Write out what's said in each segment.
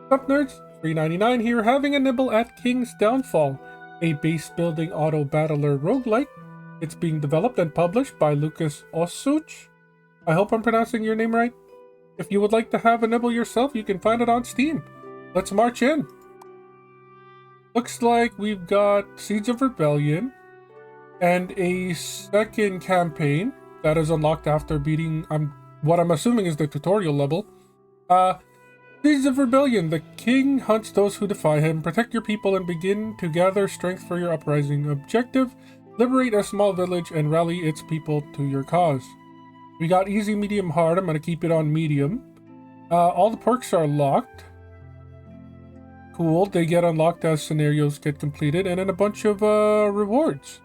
Sup Nerds, 399 here, having a nibble at King's Downfall, a base building auto battler roguelike. It's being developed and published by Lucas Osuch. I hope I'm pronouncing your name right. If you would like to have a nibble yourself, you can find it on Steam. Let's march in. Looks like we've got Seeds of Rebellion and a second campaign that is unlocked after beating what I'm assuming is the tutorial level. Seeds of Rebellion. The king hunts those who defy him. Protect your people and begin to gather strength for your uprising. Objective: liberate a small village and rally its people to your cause. We got easy, medium, hard. I'm going to keep it on medium. All the perks are locked. Cool. They get unlocked as scenarios get completed. And then a bunch of rewards.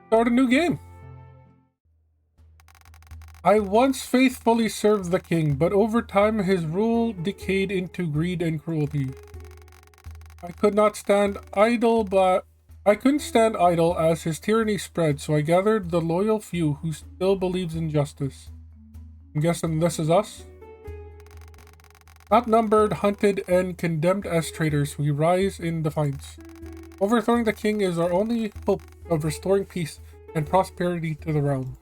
Start a new game. I once faithfully served the king, but over time his rule decayed into greed and cruelty. I couldn't stand idle as his tyranny spread, so I gathered the loyal few who still believes in justice. I'm guessing this is us? Outnumbered, hunted, and condemned as traitors, we rise in defiance. Overthrowing the king is our only hope of restoring peace and prosperity to the realm.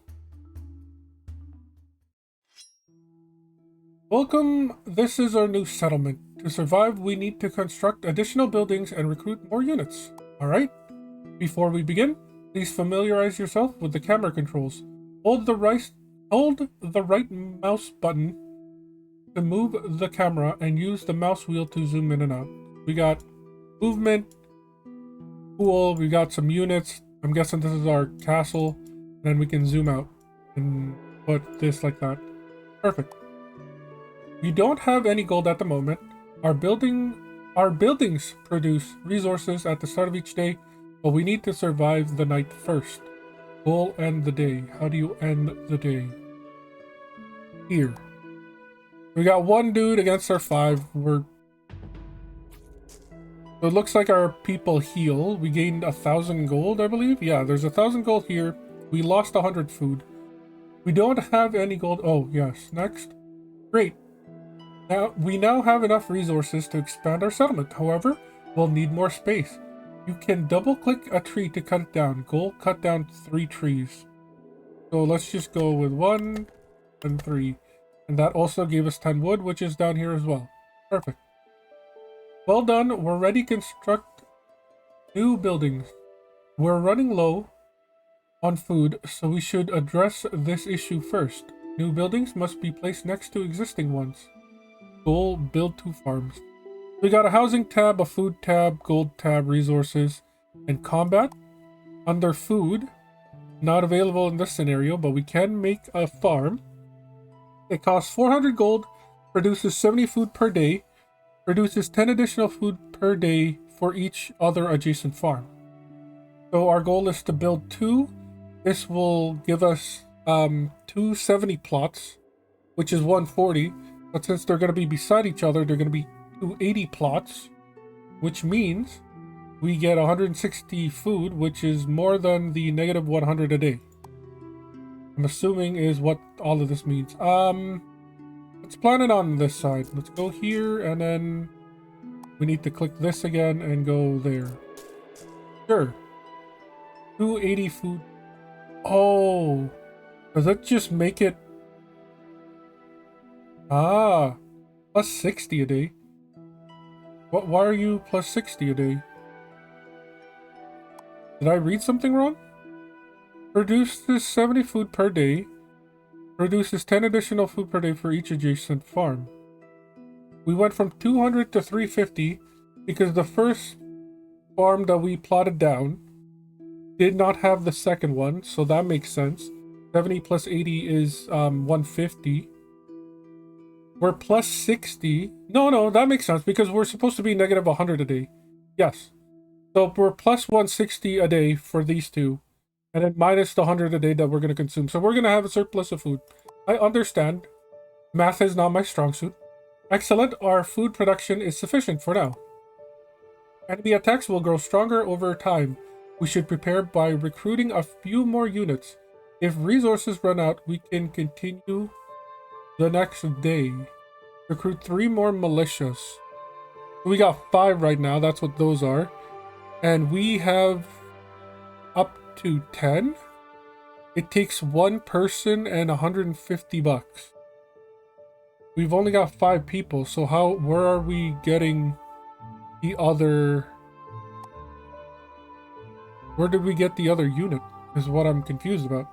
Welcome, this is our new settlement. To survive, we need to construct additional buildings and recruit more units. Alright? Before we begin, please familiarize yourself with the camera controls. Hold the right mouse button to move the camera and use the mouse wheel to zoom in and out. We got movement. Cool, we got some units. I'm guessing this is our castle. And then we can zoom out and put this like that. Perfect. We don't have any gold at the moment. Our buildings produce resources at the start of each day, but we need to survive the night first. Goal: end the day. How do you end the day? Here. We got one dude against our 5. So it looks like our people heal. We gained 1,000 gold, I believe. Yeah, there's 1,000 gold here. We lost 100 food. We don't have any gold. Oh, yes. Next. Great. We now have enough resources to expand our settlement. However, we'll need more space. You can double-click a tree to cut it down. Goal: cut down 3 trees. So let's just go with 1 and 3. And that also gave us 10 wood, which is down here as well. Perfect. Well done. We're ready to construct new buildings. We're running low on food, so we should address this issue first. New buildings must be placed next to existing ones. Goal: build 2 farms. We got a housing tab, a food tab, gold tab, resources, and combat. Under food, not available in this scenario, but we can make a farm. It costs 400 gold, produces 70 food per day, produces 10 additional food per day for each other adjacent farm. So our goal is to build 2. This will give us 270 plots, which is 140. But since they're going to be beside each other, they're going to be 280 plots, which means we get 160 food, which is more than the negative 100 a day. I'm assuming is what all of this means. Let's plan it on this side. Let's go here, and then we need to click this again and go there. Sure. 280 food. Oh, does that just make it? Ah, plus 60 a day. What? Why are you plus 60 a day? Did I read something wrong? Produces 70 food per day. Produces 10 additional food per day for each adjacent farm. We went from 200 to 350 because the first farm that we plotted down did not have the second one, so that makes sense. 70 plus 80 is 150. We're plus 60. No, that makes sense because we're supposed to be negative 100 a day. Yes. So we're plus 160 a day for these two. And then minus the 100 a day that we're going to consume. So we're going to have a surplus of food. I understand. Math is not my strong suit. Excellent. Our food production is sufficient for now. Enemy attacks will grow stronger over time. We should prepare by recruiting a few more units. If resources run out, we can continue the next day. Recruit 3 more militias. We got 5 right now. That's what those are. And we have up to 10. It takes one person and 150 bucks. We've only got 5 people, so where are we getting the other... Where did we get the other unit? Is what I'm confused about.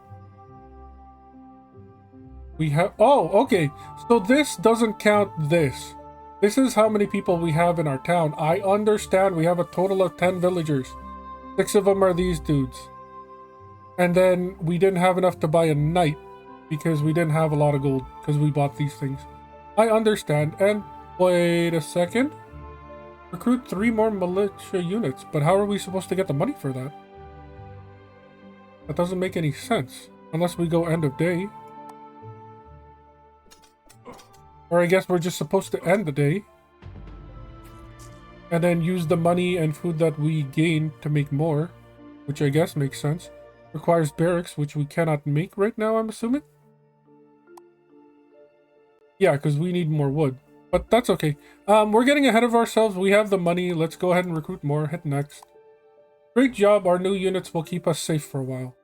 We have... Oh, okay. So this doesn't count this. This is how many people we have in our town. I understand we have a total of 10 villagers. 6 of them are these dudes. And then we didn't have enough to buy a knight because we didn't have a lot of gold because we bought these things. I understand. And wait a second. Recruit 3 more militia units. But how are we supposed to get the money for that? That doesn't make any sense. Unless we go end of day. Or I guess we're just supposed to end the day. And then use the money and food that we gain to make more. Which I guess makes sense. Requires barracks, which we cannot make right now, I'm assuming. Yeah, because we need more wood. But that's okay. We're getting ahead of ourselves. We have the money. Let's go ahead and recruit more. Hit next. Great job. Our new units will keep us safe for a while.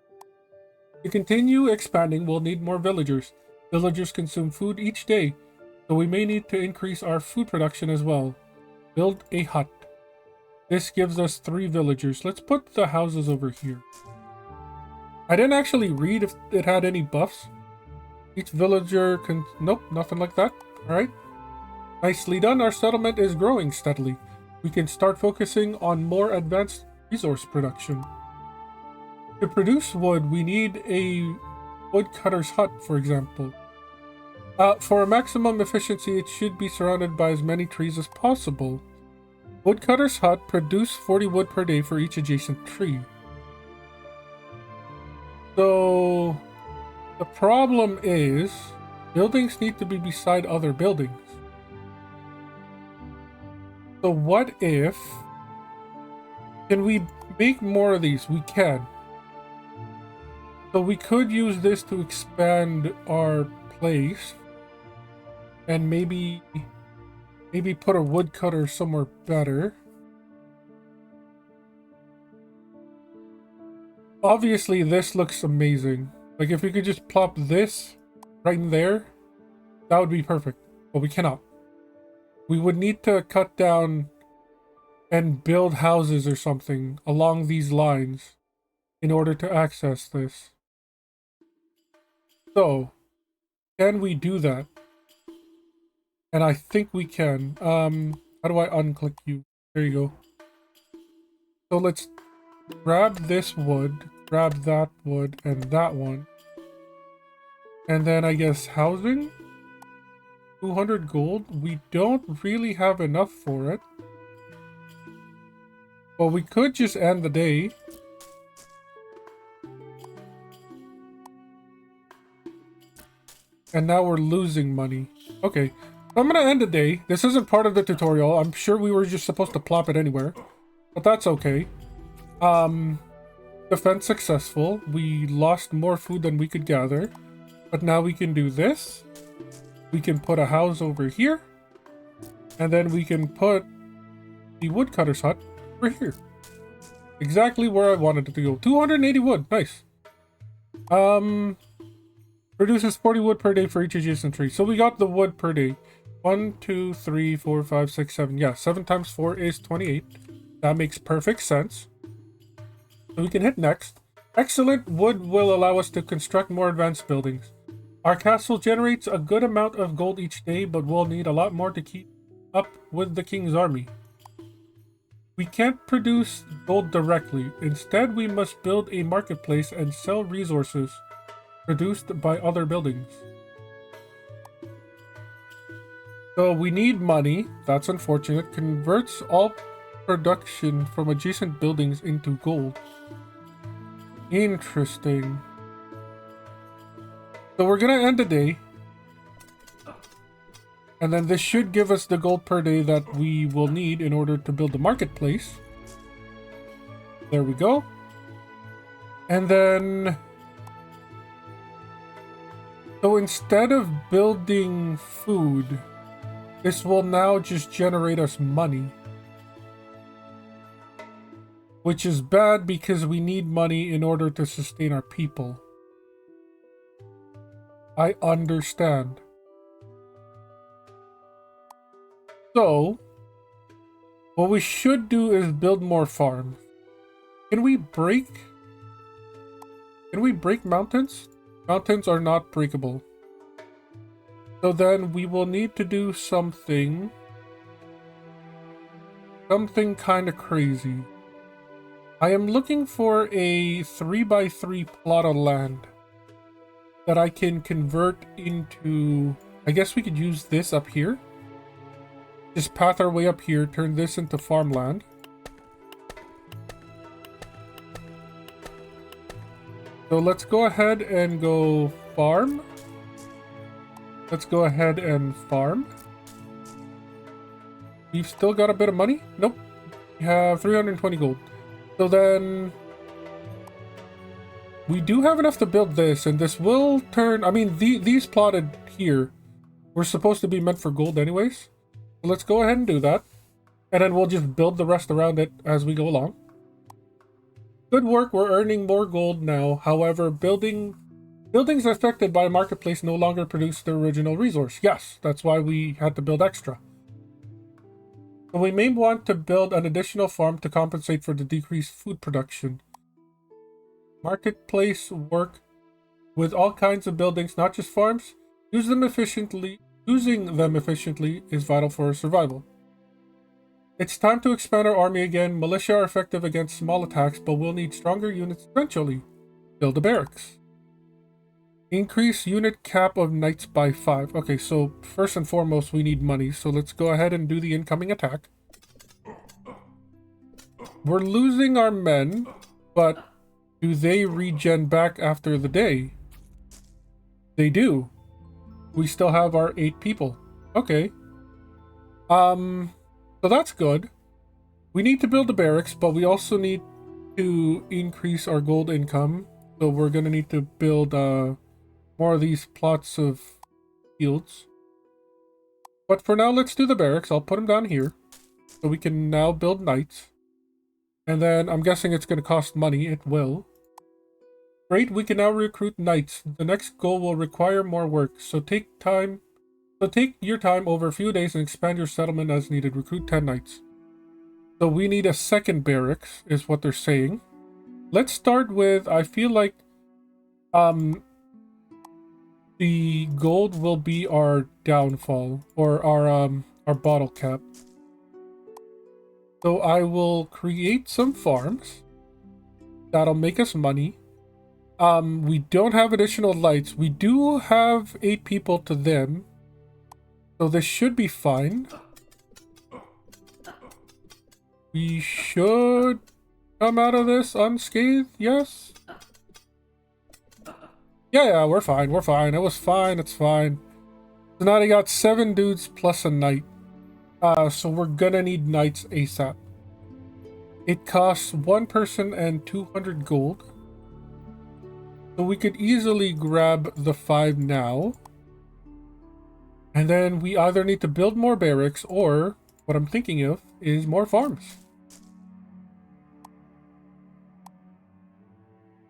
To continue expanding, we'll need more villagers. Villagers consume food each day, so we may need to increase our food production as well. Build a hut. This gives us 3 villagers. Let's put the houses over here. I didn't actually read if it had any buffs. Each villager can... Nope, nothing like that. Alright. Nicely done. Our settlement is growing steadily. We can start focusing on more advanced resource production. To produce wood, we need a woodcutter's hut, for example. For maximum efficiency, it should be surrounded by as many trees as possible. Woodcutter's hut produce 40 wood per day for each adjacent tree. So, the problem is, buildings need to be beside other buildings. So what if... Can we make more of these? We can. So we could use this to expand our place. And maybe put a woodcutter somewhere better. Obviously, this looks amazing. Like, if we could just plop this right in there, that would be perfect. But we cannot. We would need to cut down and build houses or something along these lines in order to access this. So, can we do that? And I think we can. How do I unclick you? There you go. So let's grab this wood, grab that wood, and that one. And then I guess housing? 200 gold. We don't really have enough for it. Well, we could just end the day. And now we're losing money. Okay. I'm gonna end the day. This isn't part of the tutorial. I'm sure we were just supposed to plop it anywhere. But that's okay. Defense successful. We lost more food than we could gather. But now we can do this. We can put a house over here. And then we can put the woodcutter's hut over here. Exactly where I wanted it to go. 280 wood. Nice. Produces 40 wood per day for each adjacent tree. So we got the wood per day. 1, 2, 3, 4, 5, 6, 7. Yeah, 7 times 4 is 28. That makes perfect sense. So we can hit next. Excellent. Wood will allow us to construct more advanced buildings. Our castle generates a good amount of gold each day, but we'll need a lot more to keep up with the king's army. We can't produce gold directly. Instead, we must build a marketplace and sell resources produced by other buildings. So we need money. That's unfortunate. Converts all production from adjacent buildings into gold. Interesting. So we're gonna end the day. And then this should give us the gold per day that we will need in order to build the marketplace. There we go. And then... So instead of building food, this will now just generate us money. which is bad because we need money in order to sustain our people. I understand. So, what we should do is build more farms. Can we break mountains? Mountains are not breakable. So then we will need to do something kind of crazy. I am looking for a 3x3 plot of land that I can convert into... I guess we could use this up here. Just path our way up here, turn this into farmland. So let's go ahead and go farm. Let's go ahead and farm. We've still got a bit of money? Nope. We have 320 gold. So then... we do have enough to build this, and this will turn... I mean, these plotted here were supposed to be meant for gold anyways. So let's go ahead and do that. And then we'll just build the rest around it as we go along. Good work, we're earning more gold now. However, buildings affected by marketplace no longer produce the original resource. Yes, that's why we had to build extra. So we may want to build an additional farm to compensate for the decreased food production. Marketplace work with all kinds of buildings, not just farms. Using them efficiently is vital for survival. It's time to expand our army again. Militia are effective against small attacks, but we'll need stronger units eventually. Build a barracks. Increase unit cap of knights by 5. Okay, so first and foremost, we need money. So let's go ahead and do the incoming attack. We're losing our men, but do they regen back after the day? They do. We still have our 8 people. Okay. So that's good. We need to build a barracks, but we also need to increase our gold income. So we're going to need to build more of these plots of fields. But for now, let's do the barracks. I'll put them down here. So we can now build knights. And then I'm guessing it's going to cost money. It will. Great, we can now recruit knights. The next goal will require more work. So take your time over a few days and expand your settlement as needed. Recruit 10 knights. So we need a second barracks, is what they're saying. Let's start with, I feel like the gold will be our downfall, or our bottle cap. So I will create some farms. That'll make us money. We don't have additional lights. We do have 8 people to them. So this should be fine. We should come out of this unscathed, yes? Yeah, we're fine, It was fine, it's fine. So now they got 7 dudes plus a knight. So we're gonna need knights ASAP. It costs 1 person and 200 gold. So we could easily grab the 5 now. And then we either need to build more barracks, or what I'm thinking of is more farms.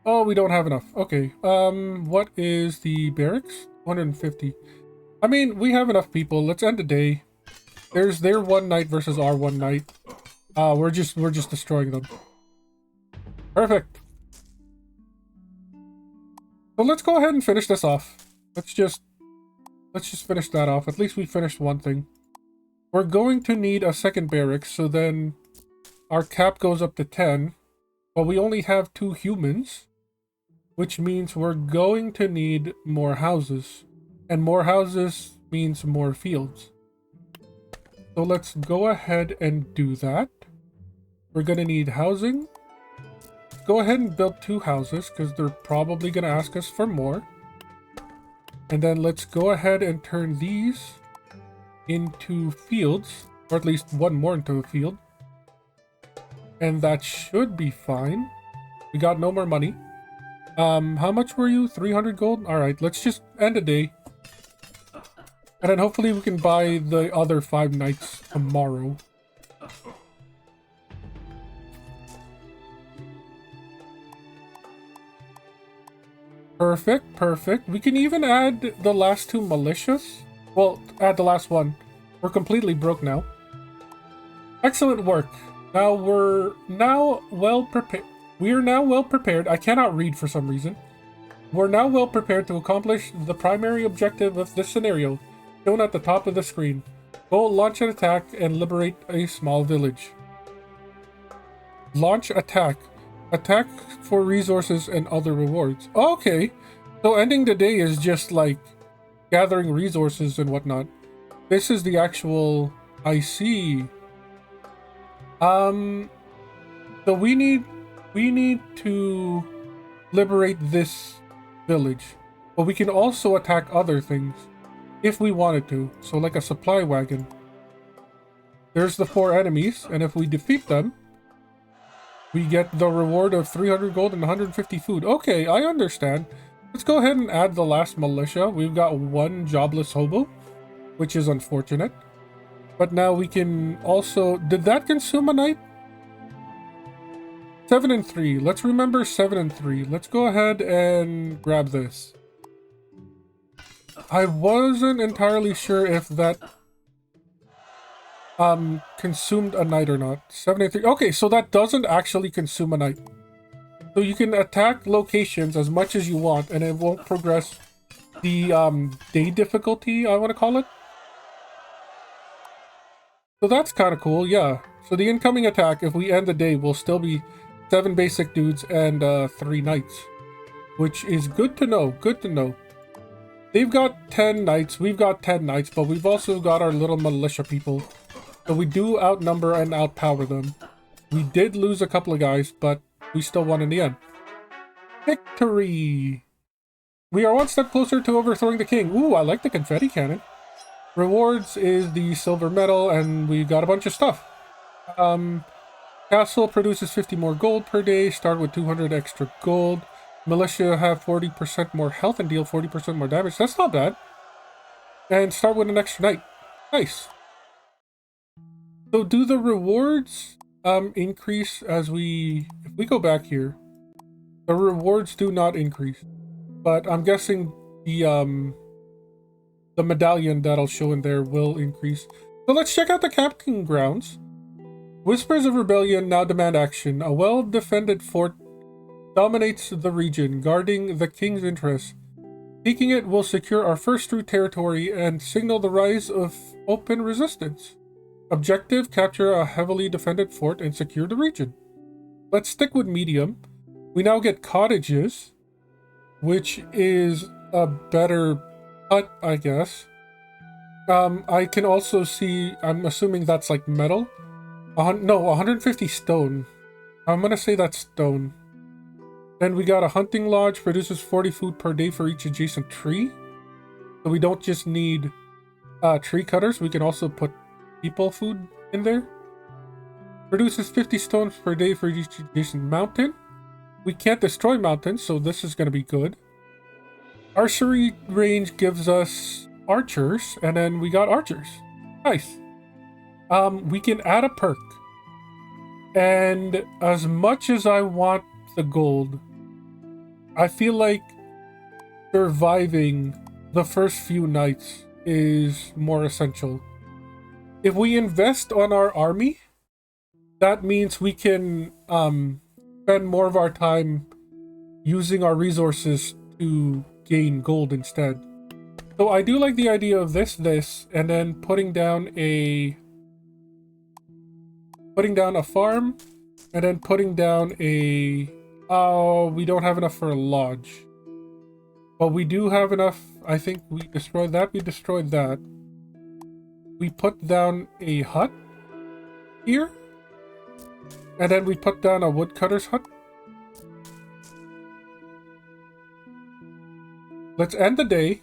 Oh, we don't have enough. Okay. What is the barracks? 150. I mean, we have enough people. Let's end the day. There's their 1 knight versus our 1 knight. We're just destroying them. Perfect. So let's go ahead and finish this off. Let's just finish that off. At least we finished one thing. We're going to need a second barracks, so then our cap goes up to 10. But we only have 2 humans, which means we're going to need more houses. And more houses means more fields. So let's go ahead and do that. We're going to need housing. Go ahead and build 2 houses, because they're probably going to ask us for more. And then let's go ahead and turn these into fields, or at least 1 more into a field. And that should be fine. We got no more money. How much were you? 300 gold? Alright, let's just end the day. And then hopefully we can buy the other 5 knights tomorrow. Perfect, perfect. We can even add the last 2 militias. Well, add the last one. We're completely broke now. Excellent work. Now we're now well prepared. We are now well prepared. I cannot read for some reason. We're now well prepared to accomplish the primary objective of this scenario, shown at the top of the screen. Go launch an attack and liberate a small village. Launch attack. Attack for resources and other rewards. Okay. So ending the day is just like gathering resources and whatnot. This is the actual... I see. So we need to liberate this village. But we can also attack other things if we wanted to. So like a supply wagon. There's the 4 enemies, and if we defeat them, we get the reward of 300 gold and 150 food. Okay, I understand. Let's go ahead and add the last militia. We've got 1 jobless hobo, which is unfortunate. But now we can also... Did that consume a night? 7 and 3. Let's remember 7 and 3. Let's go ahead and grab this. I wasn't entirely sure if that consumed a night or not. 7 and 3. Okay, so that doesn't actually consume a night. So you can attack locations as much as you want, and it won't progress the day difficulty, I want to call it. So that's kind of cool, yeah. So the incoming attack, if we end the day, will still be 7 basic dudes and 3 knights. Which is good to know, good to know. They've got 10 knights, we've got 10 knights, but we've also got our little militia people. So we do outnumber and outpower them. We did lose a couple of guys, but we still won in the end. Victory! We are 1 step closer to overthrowing the king. Ooh, I like the confetti cannon. Rewards is the silver medal, and we got a bunch of stuff. Castle produces 50 more gold per day. Start with 200 extra gold. Militia have 40% more health and deal 40% more damage. That's not bad. And start with an extra night. Nice. So do the rewards increase as we... If we go back here, the rewards do not increase. But I'm guessing the medallion that'll show in there will increase. So let's check out the camping grounds. Whispers of Rebellion now demand action. A well-defended fort dominates the region, guarding the king's interests. Taking it will secure our first true territory and signal the rise of open resistance. Objective, capture a heavily defended fort and secure the region. Let's stick with medium. We now get cottages, which is a better hut, I guess. I can also see, I'm assuming that's like metal. No, 150 stone. I'm gonna say that's stone. Then we got a hunting lodge, produces 40 food per day for each adjacent tree. So we don't just need tree cutters, we can also put people food in there. Produces 50 stones per day for each adjacent mountain. We can't destroy mountains, so this is gonna be good. Archery range gives us archers, and then we got archers. Nice. We can add a perk. And as much as I want the gold, I feel like surviving the first few nights is more essential. If we invest on our army, that means we can spend more of our time using our resources to gain gold instead. So I do like the idea of this, and then putting down a farm, and then putting down a... Oh, we don't have enough for a lodge. But we do have enough. I think we destroyed that. We destroyed that. We put down a hut here. And then we put down a woodcutter's hut. Let's end the day.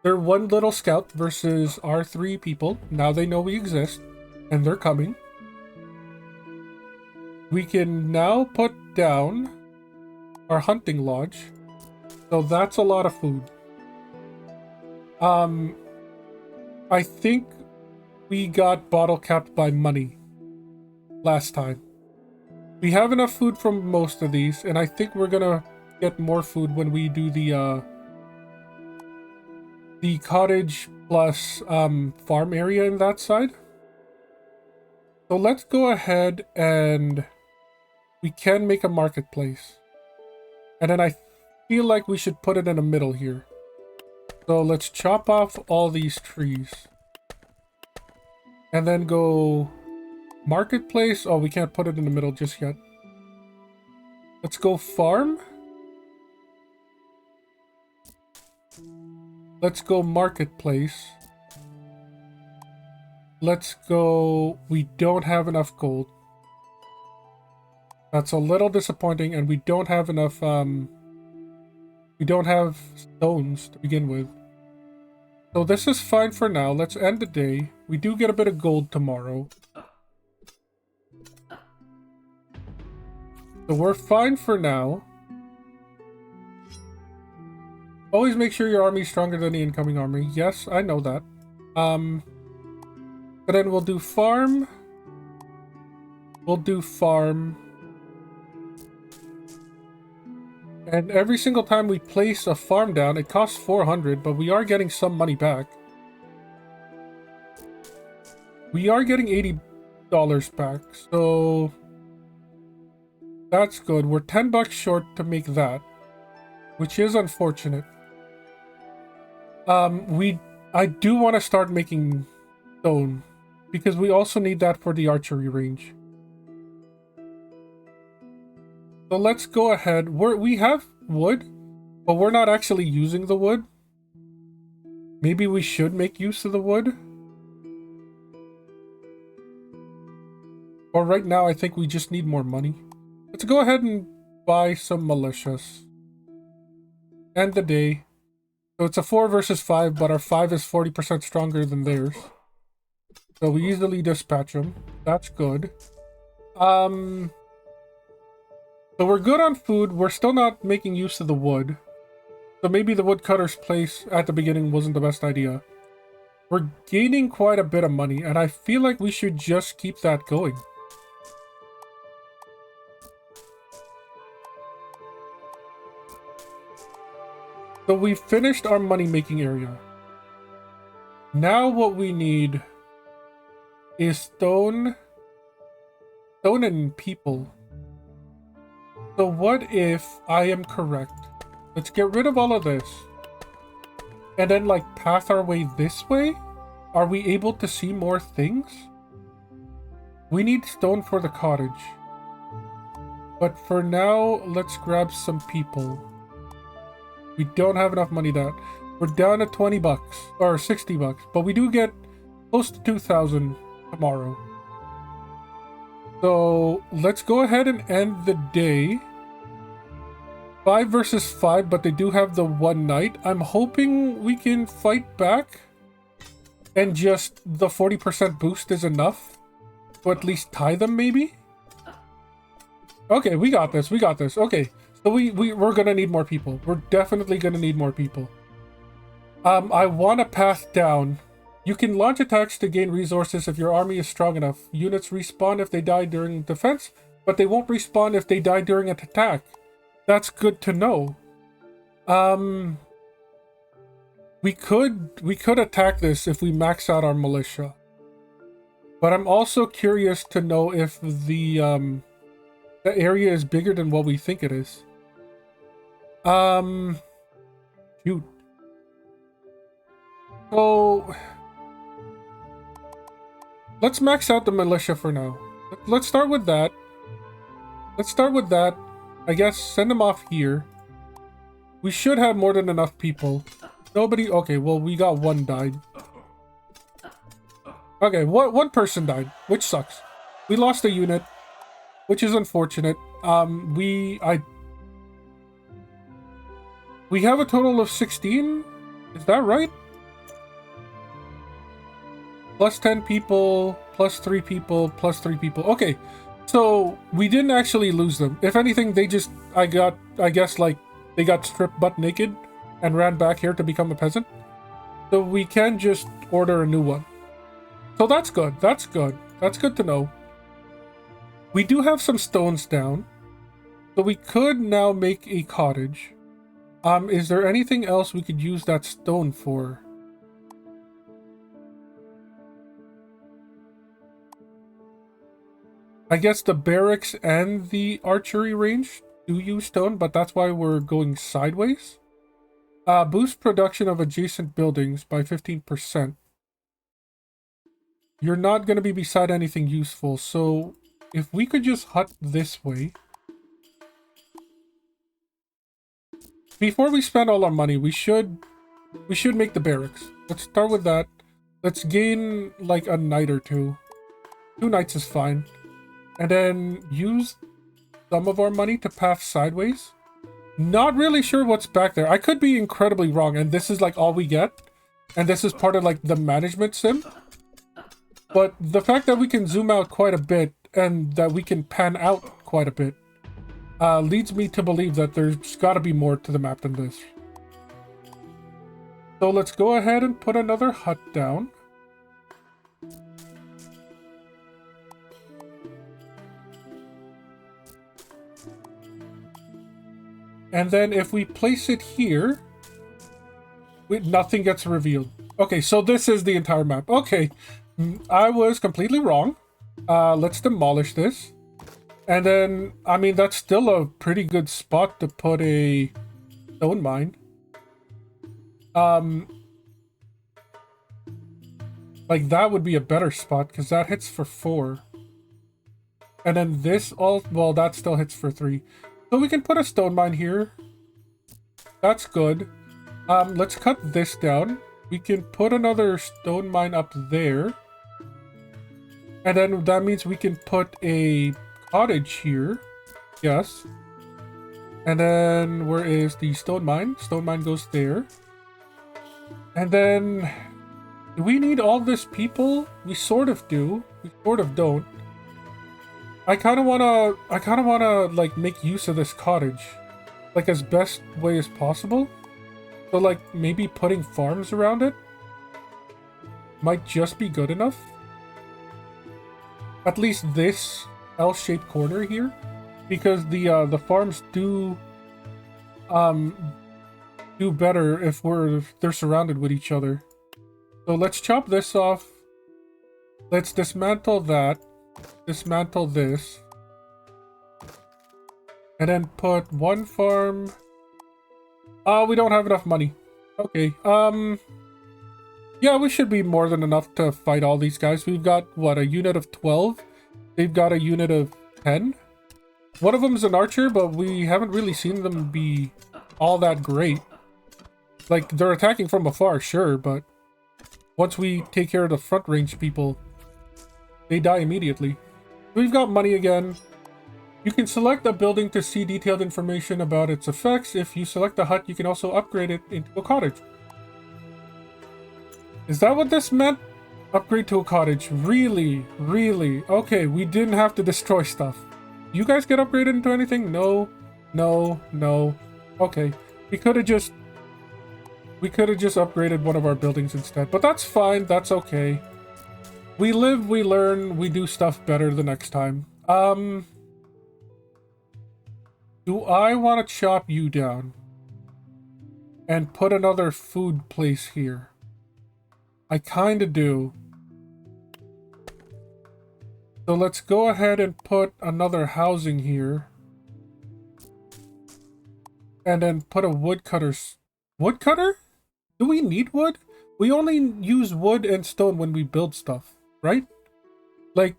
They're 1 little scout versus our 3 people. Now they know we exist. And they're coming. We can now put down our hunting lodge. So that's a lot of food. I think we got bottle capped by money last time. We have enough food from most of these, and I think we're gonna get more food when we do the cottage plus farm area in that side. So let's go ahead and we can make a marketplace. And then I feel like we should put it in the middle here. So let's chop off all these trees. And then go marketplace. Oh, we can't put it in the middle just yet. Let's go farm. Let's go marketplace. Let's go... We don't have enough gold. That's a little disappointing, and we don't have enough, we don't have stones to begin with. So this is fine for now. Let's end the day. We do get a bit of gold tomorrow. So we're fine for now. Always make sure your army is stronger than the incoming army. Yes, I know that. But then we'll do farm. We'll do farm. And every single time we place a farm down, it costs 400, but we are getting some money back. We are getting $80 back, so that's good. We're 10 bucks short to make that, which is unfortunate. I do want to start making stone, because we also need that for the archery range. So let's go ahead. We have wood, but we're not actually using the wood. Maybe we should make use of the wood. Or right now, I think we just need more money. Let's go ahead and buy some militias. End the day. So it's a 4 versus 5, but our 5 is 40% stronger than theirs. So we easily dispatch them. That's good. So we're good on food. We're still not making use of the wood. So maybe the woodcutter's place at the beginning wasn't the best idea. We're gaining quite a bit of money, and I feel like we should just keep that going. So we've finished our money-making area. Now what we need is stone and people. So what if I am correct? Let's get rid of all of this. And then like path our way this way? Are we able to see more things? We need stone for the cottage. But for now, let's grab some people. We don't have enough money that. We're down to 20 bucks or 60 bucks, but we do get close to 2,000 tomorrow. So let's go ahead and end the day. 5 versus 5, but they do have the one knight. I'm hoping we can fight back and just the 40% boost is enough to at least tie them, maybe? Okay, we got this. We got this. Okay, so we're gonna need more people. We're definitely gonna need more people. I want a path down. You can launch attacks to gain resources if your army is strong enough. Units respawn if they die during defense, but they won't respawn if they die during an attack. That's good to know. We could attack this if we max out our militia. But I'm also curious to know if the area is bigger than what we think it is. Shoot. So let's max out the militia for now. Let's start with that. I guess send them off here. We should have more than enough people. Nobody... Okay, well, we got one died. Okay, one person died, which sucks. We lost a unit, which is unfortunate. We have a total of 16? Is that right? Plus 10 people, plus 3 people, plus 3 people. Okay, so we didn't actually lose them. If anything, they just... I guess, like, they got stripped butt naked and ran back here to become a peasant. So we can just order a new one. So that's good. That's good. That's good to know. We do have some stones down. So we could now make a cottage. Is there anything else we could use that stone for? I guess the barracks and the archery range do use stone, but that's why we're going sideways. Boost production of adjacent buildings by 15%. You're not going to be beside anything useful, so if we could just hut this way. Before we spend all our money, we should make the barracks. Let's start with that. Let's gain like a night or two. 2 nights is fine. And then use some of our money to path sideways. Not really sure what's back there. I could be incredibly wrong, and this is like all we get. And this is part of like the management sim. But the fact that we can zoom out quite a bit and that we can pan out quite a bit leads me to believe that there's got to be more to the map than this. So let's go ahead and put another hut down. And then if we place it here, nothing gets revealed. Okay, so this is the entire map. Okay, I was completely wrong. Let's demolish this. And then, I mean, that's still a pretty good spot to put a stone mine. Like, that would be a better spot, because that hits for 4. And then this well, that still hits for 3. So we can put a stone mine here. That's good. Let's cut this down. We can put another stone mine up there. And then that means we can put a cottage here. Yes. And then where is the stone mine? Stone mine goes there. And then do we need all this people? We sort of do. We sort of don't. I kind of want to like make use of this cottage like as best way as possible. So like maybe putting farms around it might just be good enough. At least this L-shaped corner here, because the farms do better if they're surrounded with each other. So let's chop this off. Let's dismantle that. Dismantle this. And then put one farm. Oh, we don't have enough money. Okay. Yeah, we should be more than enough to fight all these guys. We've got, what, a unit of 12? They've got a unit of 10? One of them's an archer, but we haven't really seen them be all that great. Like, they're attacking from afar, sure, but once we take care of the front range people, they die immediately. We've got money again. You can select a building to see detailed information about its effects. If you select a hut, you can also upgrade it into a cottage. Is that what this meant? Upgrade to a cottage. Really? Really? Okay, we didn't have to destroy stuff. You guys get upgraded into anything? No. No. No. Okay. We could have just upgraded one of our buildings instead. But that's fine. That's okay. We live, we learn, we do stuff better the next time. Do I want to chop you down and put another food place here? I kind of do. So let's go ahead and put another housing here. And then put a woodcutter. Woodcutter? Do we need wood? We only use wood and stone when we build stuff, right? Like,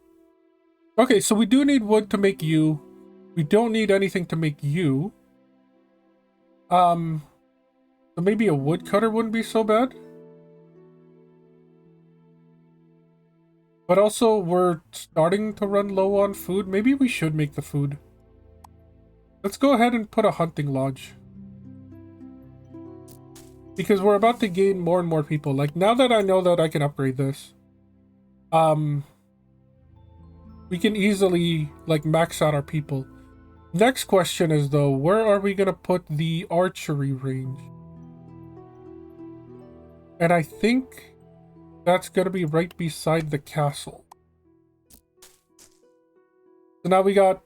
okay, so we do need wood to make you. We don't need anything to make you. So maybe a woodcutter wouldn't be so bad. But also, we're starting to run low on food. Maybe we should make the food. Let's go ahead and put a hunting lodge. Because we're about to gain more and more people. Like, now that I know that I can upgrade this, we can easily, like, max out our people. Next question is, though, where are we going to put the archery range? And I think that's going to be right beside the castle. So now we got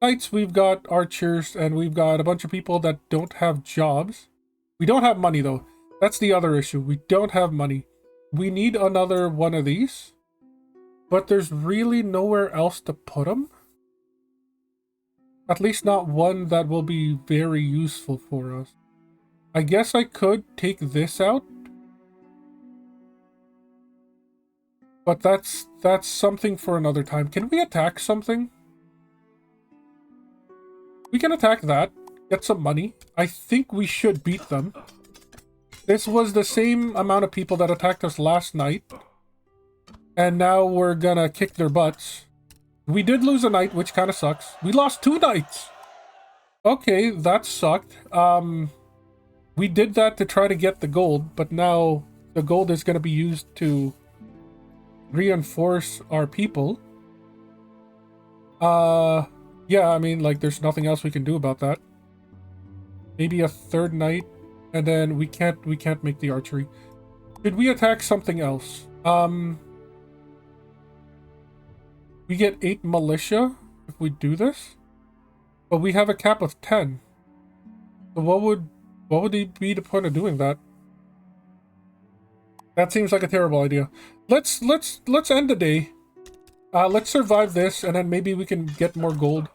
Knights, we've got archers, and we've got a bunch of people that don't have jobs. We don't have money, though. That's the other issue. We don't have money. We need another one of these. But there's really nowhere else to put them. At least not one that will be very useful for us. I guess I could take this out. But that's something for another time. Can we attack something? We can attack that. Get some money. I think we should beat them. This was the same amount of people that attacked us last night. And now we're gonna kick their butts. We did lose a knight, which kind of sucks. We lost 2 knights! Okay, that sucked. We did that to try to get the gold, but now the gold is gonna be used to reinforce our people. Yeah, I mean, like, there's nothing else we can do about that. Maybe a 3rd knight, and then we can't make the archery. Should we attack something else? We get 8 militia if we do this, but we have a cap of 10. So what would be the point of doing that? That seems like a terrible idea. Let's end the day. Let's survive this, and then maybe we can get more gold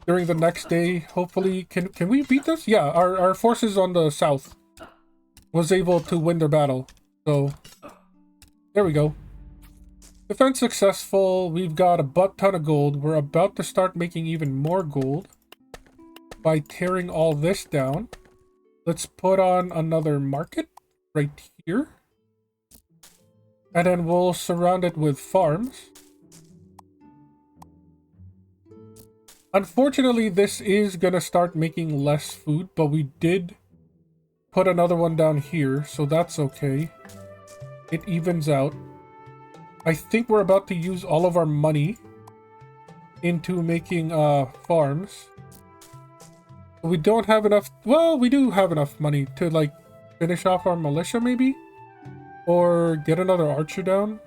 during the next day. Hopefully, can we beat this? Yeah, our forces on the south was able to win their battle. So there we go. Defense successful. We've got a butt ton of gold. We're about to start making even more gold by tearing all this down. Let's put on another market right here. And then we'll surround it with farms. Unfortunately, this is gonna start making less food, but we did put another one down here, so that's okay. It evens out. I think we're about to use all of our money into making farms. We don't have enough. Well, we do have enough money to, like, finish off our militia, maybe, or get another archer down.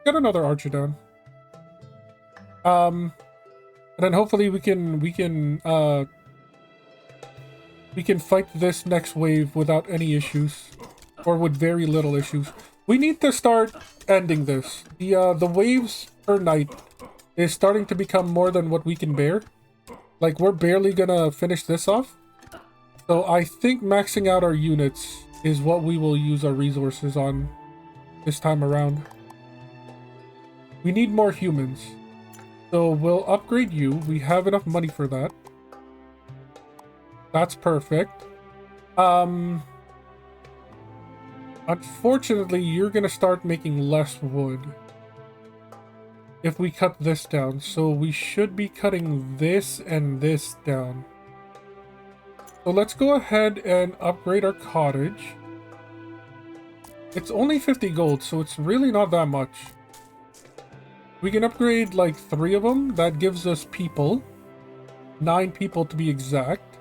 Get another archer down. And then hopefully we can fight this next wave without any issues, or with very little issues. We need to start ending this. The waves per night is starting to become more than what we can bear. Like, we're barely gonna finish this off. So I think maxing out our units is what we will use our resources on this time around. We need more humans. So we'll upgrade you. We have enough money for that. That's perfect. Unfortunately, you're gonna start making less wood if we cut this down. So we should be cutting this and this down. So let's go ahead and upgrade our cottage. It's only 50 gold, so it's really not that much. We can upgrade like 3 of them. That gives us people. 9 people to be exact.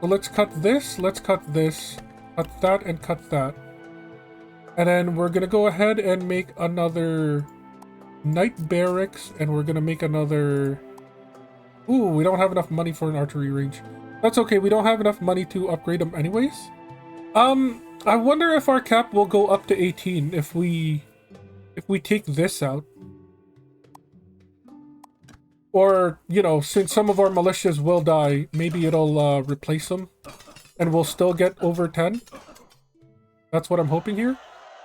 So let's cut this, cut that, and cut that. And then we're gonna go ahead and make another knight barracks, and we're gonna make another... Ooh, we don't have enough money for an archery range. That's okay, we don't have enough money to upgrade them anyways. I wonder if our cap will go up to 18 if we take this out. Or, you know, since some of our militias will die, maybe it'll replace them, and we'll still get over 10. That's what I'm hoping here.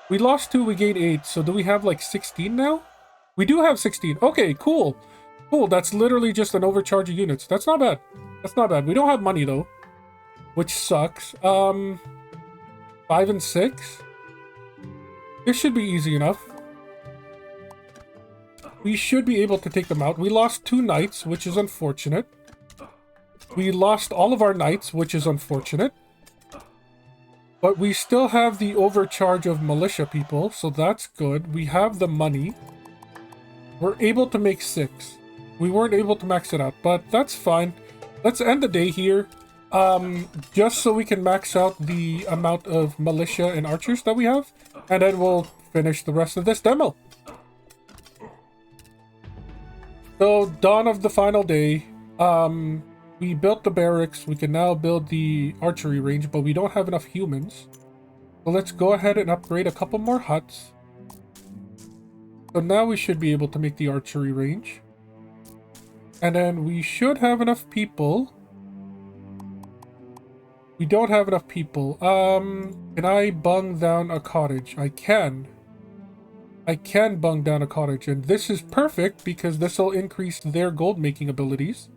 We lost 2, we gained 8, so do we have like 16 now? We do have 16. Okay, cool. Cool, that's literally just an overcharge of units. That's not bad. That's not bad. We don't have money though, which sucks. 5 and 6. This should be easy enough. We should be able to take them out. We lost 2 knights, which is unfortunate. We lost all of our knights, which is unfortunate. But we still have the overcharge of militia people, so that's good. We have the money. We're able to make 6. We weren't able to max it out, but that's fine. Let's end the day here. Just so we can max out the amount of militia and archers that we have. And then we'll finish the rest of this demo. So, dawn of the final day. We built the barracks. We can now build the archery range, but we don't have enough humans. So let's go ahead and upgrade a couple more huts. So now we should be able to make the archery range. And then we should have enough people. We don't have enough people. Can I bung down a cottage? I can. I can bung down a cottage, and this is perfect because this will increase their gold making abilities.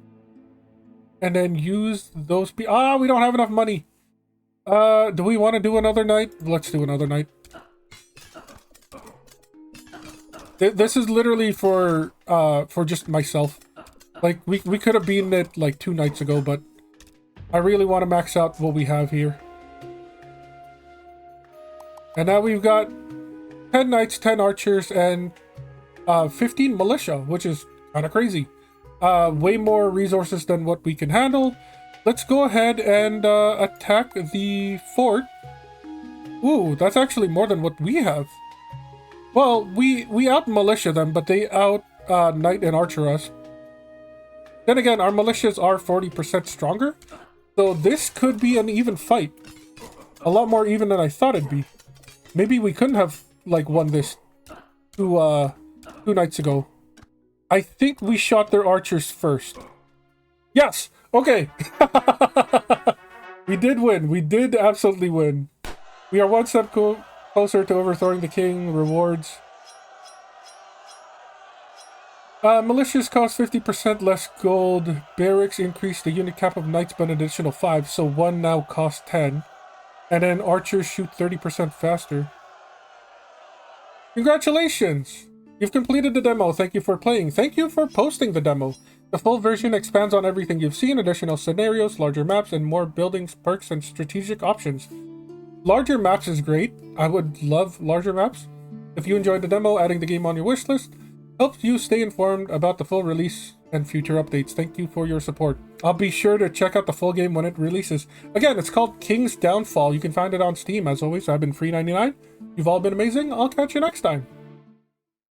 And then use those we don't have enough money. Do we want to do another night? Let's do another night. This is literally for just myself. Like, we could have beaten it like 2 nights ago, but I really want to max out what we have here. And now we've got 10 knights, 10 archers, and 15 militia, which is kind of crazy. Way more resources than what we can handle. Let's go ahead and attack the fort. Ooh, that's actually more than what we have. Well, we out-militia them, but they out-knight and archer us. Then again, our militias are 40% stronger. So this could be an even fight. A lot more even than I thought it'd be. Maybe we couldn't have, like, won this 2 nights ago. I think we shot their archers first. Yes! Okay! We did win. We did absolutely win. We are 1 step closer to overthrowing the king. Rewards. Militias cost 50% less gold. Barracks increase the unit cap of knights by an additional 5, so 1 now costs 10. And then archers shoot 30% faster. Congratulations! You've completed the demo. Thank you for playing. Thank you for posting the demo. The full version expands on everything you've seen, additional scenarios, larger maps, and more buildings, perks, and strategic options. Larger maps is great. I would love larger maps. If you enjoyed the demo, adding the game on your wishlist helps you stay informed about the full release and future updates. Thank you for your support. I'll be sure to check out the full game when it releases. Again, it's called King's Downfall. You can find it on Steam. As always, I've been Free99. You've all been amazing. I'll catch you next time.